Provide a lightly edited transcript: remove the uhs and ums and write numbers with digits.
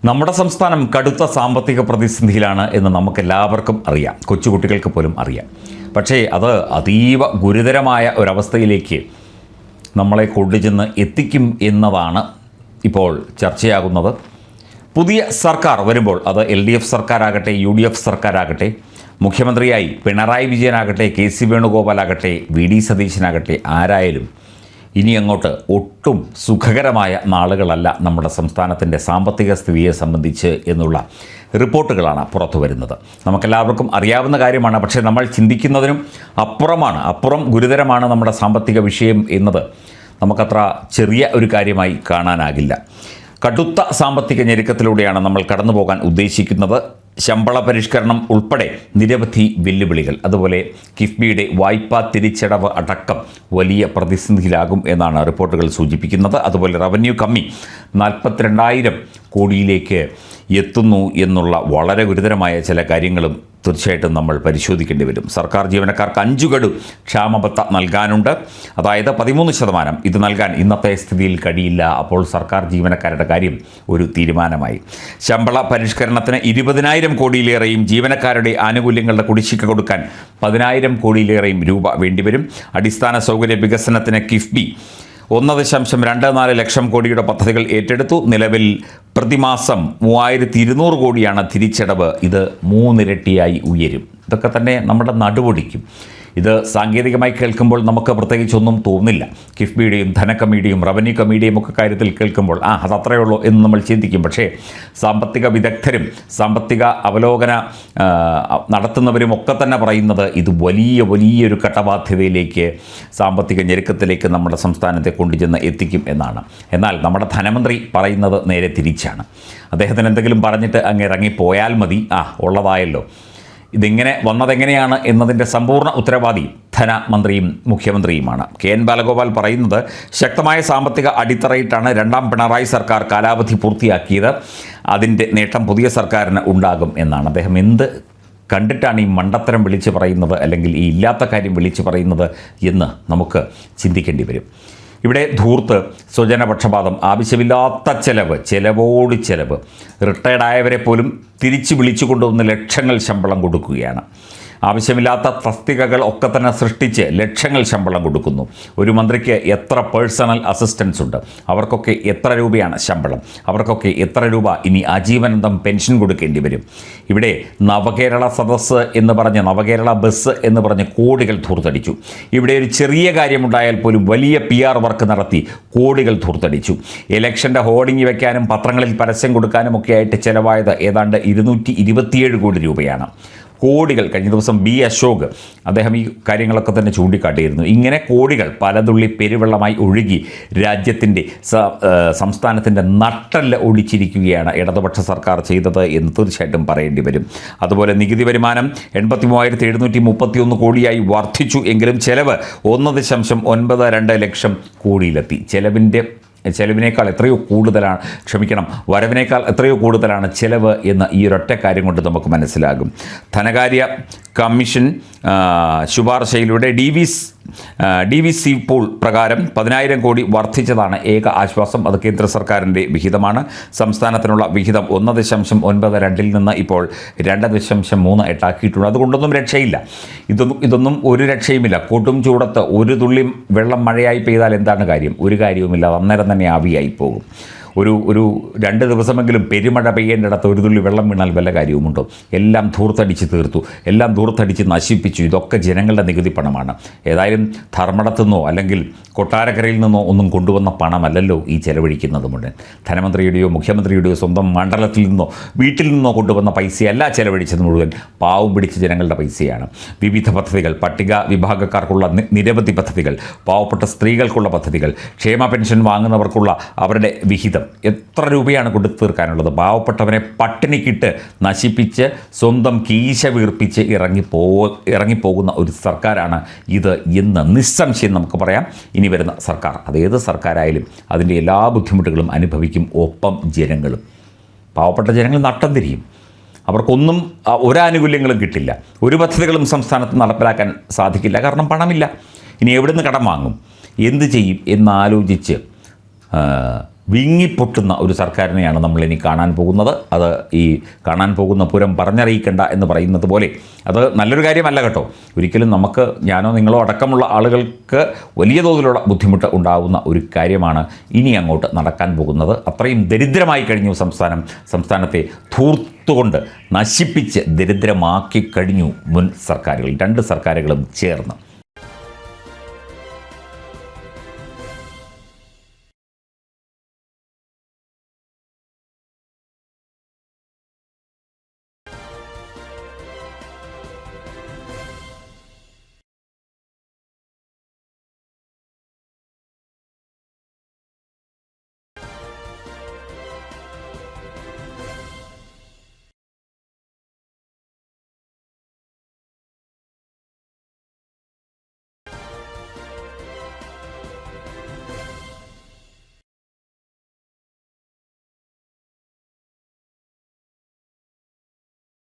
നമ്മുടെ സംസ്ഥാനം കടുത്ത സാമ്പത്തിക പ്രതിസന്ധിയിലാണ് എന്ന് നമുക്കെല്ലാവർക്കും അറിയാം, കൊച്ചുകുട്ടികൾക്ക് പോലും അറിയാം. പക്ഷേ അത് അതീവ ഗുരുതരമായ ഒരവസ്ഥയിലേക്ക് നമ്മളെ കൊണ്ടുചെന്ന് എത്തിക്കും എന്നതാണ് ഇപ്പോൾ ചർച്ചയാകുന്നത്. പുതിയ സർക്കാർ വരുമ്പോൾ അത് LDF സർക്കാരാകട്ടെ, UDF സർക്കാരാകട്ടെ, മുഖ്യമന്ത്രിയായി പിണറായി വിജയനാകട്ടെ, KC വേണുഗോപാലാകട്ടെ, VD സതീശനാകട്ടെ, ആരായാലും ഇനി അങ്ങോട്ട് ഒട്ടും സുഖകരമായ നാളുകളല്ല നമ്മുടെ സംസ്ഥാനത്തിൻ്റെ സാമ്പത്തിക സ്ഥിതിയെ സംബന്ധിച്ച് എന്നുള്ള റിപ്പോർട്ടുകളാണ് പുറത്തു വരുന്നത്. നമുക്കെല്ലാവർക്കും അറിയാവുന്ന കാര്യമാണ്. പക്ഷേ നമ്മൾ ചിന്തിക്കുന്നതിനും അപ്പുറം ഗുരുതരമാണ് നമ്മുടെ സാമ്പത്തിക വിഷയം എന്നത് നമുക്കത്ര ചെറിയ ഒരു കാര്യമായി കാണാനാകില്ല. കടുത്ത സാമ്പത്തിക ഞെരുക്കത്തിലൂടെയാണ് നമ്മൾ കടന്നു പോകാൻ ഉദ്ദേശിക്കുന്നത്. ശമ്പള പരിഷ്കരണം ഉൾപ്പെടെ നിരവധി വെല്ലുവിളികൾ, അതുപോലെ കിഫ്ബിയുടെ വായ്പാ തിരിച്ചടവ് അടക്കം വലിയ പ്രതിസന്ധിയിലാകും എന്നാണ് റിപ്പോർട്ടുകൾ സൂചിപ്പിക്കുന്നത്. അതുപോലെ റവന്യൂ കമ്മി 42,000 കോടിയിലേക്ക് എത്തുന്നു എന്നുള്ള വളരെ ഗുരുതരമായ ചില കാര്യങ്ങളും തീർച്ചയായിട്ടും നമ്മൾ പരിശോധിക്കേണ്ടി വരും. സർക്കാർ ജീവനക്കാർക്ക് 5 ഗഡു ക്ഷാമബത്ത നൽകാനുണ്ട്. അതായത് 13% ഇത് നൽകാൻ ഇന്നത്തെ സ്ഥിതിയിൽ കഴിയില്ല. അപ്പോൾ സർക്കാർ ജീവനക്കാരുടെ കാര്യം ഒരു തീരുമാനമായി. ശമ്പള പരിഷ്കരണത്തിന് 20,000 കോടിയിലേറെയും ജീവനക്കാരുടെ ആനുകൂല്യങ്ങളുടെ കുടിശ്ശിക കൊടുക്കാൻ 10,000 കോടിയിലേറെയും രൂപ വേണ്ടിവരും. അടിസ്ഥാന സൗകര്യ വികസനത്തിന് കിഫ്ബി 1.24 ലക്ഷം കോടിയുടെ പദ്ധതികൾ ഏറ്റെടുത്തു. നിലവിൽ പ്രതിമാസം 3,200 കോടിയാണ് തിരിച്ചടവ്. ഇത് 3 ഇരട്ടിയായി ഉയരും. ഇതൊക്കെ തന്നെ നമ്മുടെ നടുവൊടിക്കും. ഇത് സാങ്കേതികമായി കേൾക്കുമ്പോൾ നമുക്ക് പ്രത്യേകിച്ചൊന്നും തോന്നില്ല. കിഫ്ബിയുടെയും ധനക്കമ്മിയുടെയും റവന്യൂ കമ്മിയുടെയും ഒക്കെ കാര്യത്തിൽ കേൾക്കുമ്പോൾ അതത്രയേ ഉള്ളൂ എന്ന് നമ്മൾ ചിന്തിക്കും. പക്ഷേ സാമ്പത്തിക വിദഗ്ധരും സാമ്പത്തിക അവലോകന നടത്തുന്നവരും ഒക്കെ തന്നെ പറയുന്നത് ഇത് വലിയൊരു കടബാധ്യതയിലേക്ക്, സാമ്പത്തിക ഞെരുക്കത്തിലേക്ക് നമ്മുടെ സംസ്ഥാനത്തെ കൊണ്ടുചെന്ന് എത്തിക്കും എന്നാണ്. എന്നാൽ നമ്മുടെ ധനമന്ത്രി പറയുന്നത് നേരെ തിരിച്ചാണ്. അദ്ദേഹത്തിന് എന്തെങ്കിലും പറഞ്ഞിട്ട് അങ്ങ് ഇറങ്ങിപ്പോയാൽ മതി, ഉള്ളതായല്ലോ. ഇതിങ്ങനെ വന്നതെങ്ങനെയാണ് എന്നതിൻ്റെ സമ്പൂർണ്ണ ഉത്തരവാദി ധനമന്ത്രിയും മുഖ്യമന്ത്രിയുമാണ്. KN ബാലഗോപാൽ പറയുന്നത് ശക്തമായ സാമ്പത്തിക അടിത്തറയിട്ടാണ് 2ാം പിണറായി സർക്കാർ കാലാവധി പൂർത്തിയാക്കിയത്. അതിൻ്റെ നേട്ടം പുതിയ സർക്കാരിന് ഉണ്ടാകും എന്നാണ്. അദ്ദേഹം എന്ത് കണ്ടിട്ടാണ് ഈ മണ്ടത്തരം വിളിച്ച് പറയുന്നത്, അല്ലെങ്കിൽ ഈ ഇല്ലാത്ത കാര്യം വിളിച്ച് പറയുന്നത് എന്ന് നമുക്ക് ചിന്തിക്കേണ്ടി വരും. ഇവിടെ ധൂർത്ത്, സ്വജനപക്ഷപാതം, ആവശ്യമില്ലാത്ത ചെലവോട് ചെലവ്, റിട്ടയർഡായവരെ പോലും തിരിച്ചു വിളിച്ചു കൊണ്ടുവന്ന് ലക്ഷങ്ങൾ ശമ്പളം കൊടുക്കുകയാണ്. ആവശ്യമില്ലാത്ത തസ്തികകൾ ഒക്കെ തന്നെ സൃഷ്ടിച്ച് ലക്ഷങ്ങൾ ശമ്പളം കൊടുക്കുന്നു. ഒരു മന്ത്രിക്ക് എത്ര പേഴ്സണൽ അസിസ്റ്റൻസ് ഉണ്ട്, അവർക്കൊക്കെ എത്ര രൂപയാണ് ശമ്പളം, അവർക്കൊക്കെ എത്ര രൂപ ഇനി ആജീവനാന്തം പെൻഷൻ കൊടുക്കേണ്ടി വരും. ഇവിടെ നവകേരള സദസ്സ് എന്ന് പറഞ്ഞ്, നവകേരള ബസ് എന്ന് പറഞ്ഞ് കോടികൾ ധൂർത്തടിച്ചു. ഇവിടെ ഒരു ചെറിയ കാര്യമുണ്ടായാൽ പോലും വലിയ PR വർക്ക് നടത്തി കോടികൾ ധൂർത്തടിച്ചു. ഇലക്ഷൻ്റെ ഹോർഡിംഗ് വയ്ക്കാനും പത്രങ്ങളിൽ പരസ്യം കൊടുക്കാനും ഒക്കെ ആയിട്ട് ചിലവായത് ഏതാണ്ട് 227 കോടി രൂപയാണ്. കോടികൾ. കഴിഞ്ഞ ദിവസം B. അശോക് അദ്ദേഹം ഈ കാര്യങ്ങളൊക്കെ തന്നെ ചൂണ്ടിക്കാട്ടിയിരുന്നു. ഇങ്ങനെ കോടികൾ പലതുള്ളി പെരുവെള്ളമായി ഒഴുകി രാജ്യത്തിൻ്റെ സംസ്ഥാനത്തിൻ്റെ നട്ടെല്ല് ഒടിച്ചിരിക്കുകയാണ് ഇടതുപക്ഷ സർക്കാർ ചെയ്തത് എന്ന് തീർച്ചയായിട്ടും പറയേണ്ടി വരും. അതുപോലെ നികുതി വരുമാനം 83,731 കോടിയായി വർദ്ധിച്ചു. എങ്കിലും ചെലവ് 1.92 ലക്ഷം കോടിയിലെത്തി. ചെലവിനേക്കാൾ എത്രയോ കൂടുതലാണ്, വരവിനേക്കാൾ എത്രയോ കൂടുതലാണ് ചെലവ് എന്ന ഈ ഒരൊറ്റ കാര്യം കൊണ്ട് നമുക്ക് മനസ്സിലാകും. ധനകാര്യ കമ്മീഷൻ ശുപാർശയിലൂടെ DVC പൂൾ പ്രകാരം 10,000 കോടി വർദ്ധിച്ചതാണ് ഏക ആശ്വാസം. അത് കേന്ദ്ര സർക്കാരിൻ്റെ വിഹിതമാണ്. സംസ്ഥാനത്തിനുള്ള വിഹിതം 1.92 നിന്ന് ഇപ്പോൾ 2.38 ആക്കിയിട്ടുണ്ട്. അതുകൊണ്ടൊന്നും രക്ഷയില്ല. ഇതൊന്നും ഒരു രക്ഷയുമില്ല. കൊടും ചൂടത്ത് ഒരു തുള്ളി വെള്ളം മഴയായി പെയ്താൽ എന്താണ് കാര്യം? ഒരു കാര്യവുമില്ല. അന്നേരം തന്നെ ആവിയായി പോകും. ഒരു 2 ദിവസമെങ്കിലും പെരുമഴ പെയ്യേണ്ടിടത്ത് ഒരു തുള്ളി വെള്ളം വീണാൽ വല്ല കാര്യവുമുണ്ടോ? എല്ലാം ധൂർത്തടിച്ച് തീർത്തു, എല്ലാം ധൂർത്തടിച്ച് നശിപ്പിച്ചു. ഇതൊക്കെ ജനങ്ങളുടെ നികുതി പണമാണ്. ഏതായാലും ധർമ്മടത്തു നിന്നോ അല്ലെങ്കിൽ കൊട്ടാരക്കരയിൽ നിന്നോ ഒന്നും കൊണ്ടുവന്ന പണമല്ലല്ലോ ഈ ചെലവഴിക്കുന്നത് മുഴുവൻ. ധനമന്ത്രിയുടെയോ മുഖ്യമന്ത്രിയുടെയോ സ്വന്തം മണ്ഡലത്തിൽ നിന്നോ വീട്ടിൽ നിന്നോ കൊണ്ടുവന്ന പൈസയല്ല ചെലവഴിച്ചത് മുഴുവൻ. പാവം പിടിച്ച ജനങ്ങളുടെ പൈസയാണ്. വിവിധ പദ്ധതികൾ, പട്ടിക വിഭാഗക്കാർക്കുള്ള നിരവധി പദ്ധതികൾ, പാവപ്പെട്ട സ്ത്രീകൾക്കുള്ള പദ്ധതികൾ, ക്ഷേമ പെൻഷൻ വാങ്ങുന്നവർക്കുള്ള അവരുടെ വിഹിതം, എത്ര രൂപയാണ് കൊടുത്തു തീർക്കാനുള്ളത്? പാവപ്പെട്ടവനെ പട്ടിണിക്കിട്ട് നശിപ്പിച്ച് സ്വന്തം കീശ വീർപ്പിച്ച് ഇറങ്ങിപ്പോകുന്ന ഒരു സർക്കാരാണ് ഇത് എന്ന് നിസ്സംശയം നമുക്ക് പറയാം. ഇനി വരുന്ന സർക്കാർ, അതേത് സർക്കാരായാലും അതിൻ്റെ എല്ലാ ബുദ്ധിമുട്ടുകളും അനുഭവിക്കും. ഒപ്പം ജനങ്ങളും, പാവപ്പെട്ട ജനങ്ങൾ നട്ടം തിരിയും. അവർക്കൊന്നും ഒരാനുകൂല്യങ്ങളും കിട്ടില്ല. ഒരു പദ്ധതികളും സംസ്ഥാനത്ത് നടപ്പിലാക്കാൻ സാധിക്കില്ല. കാരണം പണമില്ല. ഇനി എവിടുന്ന് കടം വാങ്ങും, എന്ത് ചെയ്യും എന്നാലോചിച്ച് വിങ്ങിപ്പൊട്ടുന്ന ഒരു സർക്കാരിനെയാണ് നമ്മളിനി കാണാൻ പോകുന്നത്. അത് ഈ കാണാൻ പോകുന്ന പുരം പറഞ്ഞറിയിക്കേണ്ട എന്ന് പറയുന്നത് പോലെ അത് നല്ലൊരു കാര്യമല്ല കേട്ടോ. ഒരിക്കലും നമുക്ക്, ഞാനോ നിങ്ങളോ അടക്കമുള്ള ആളുകൾക്ക് വലിയ തോതിലുള്ള ബുദ്ധിമുട്ട് ഉണ്ടാകുന്ന ഒരു കാര്യമാണ് ഇനി അങ്ങോട്ട് നടക്കാൻ പോകുന്നത്. അത്രയും ദരിദ്രമായി കഴിഞ്ഞു സംസ്ഥാനത്തെ ധൂർത്തുകൊണ്ട് നശിപ്പിച്ച് ദരിദ്രമാക്കി കഴിഞ്ഞു മുൻ സർക്കാരുകൾ, രണ്ട് സർക്കാരുകളും ചേർന്ന്.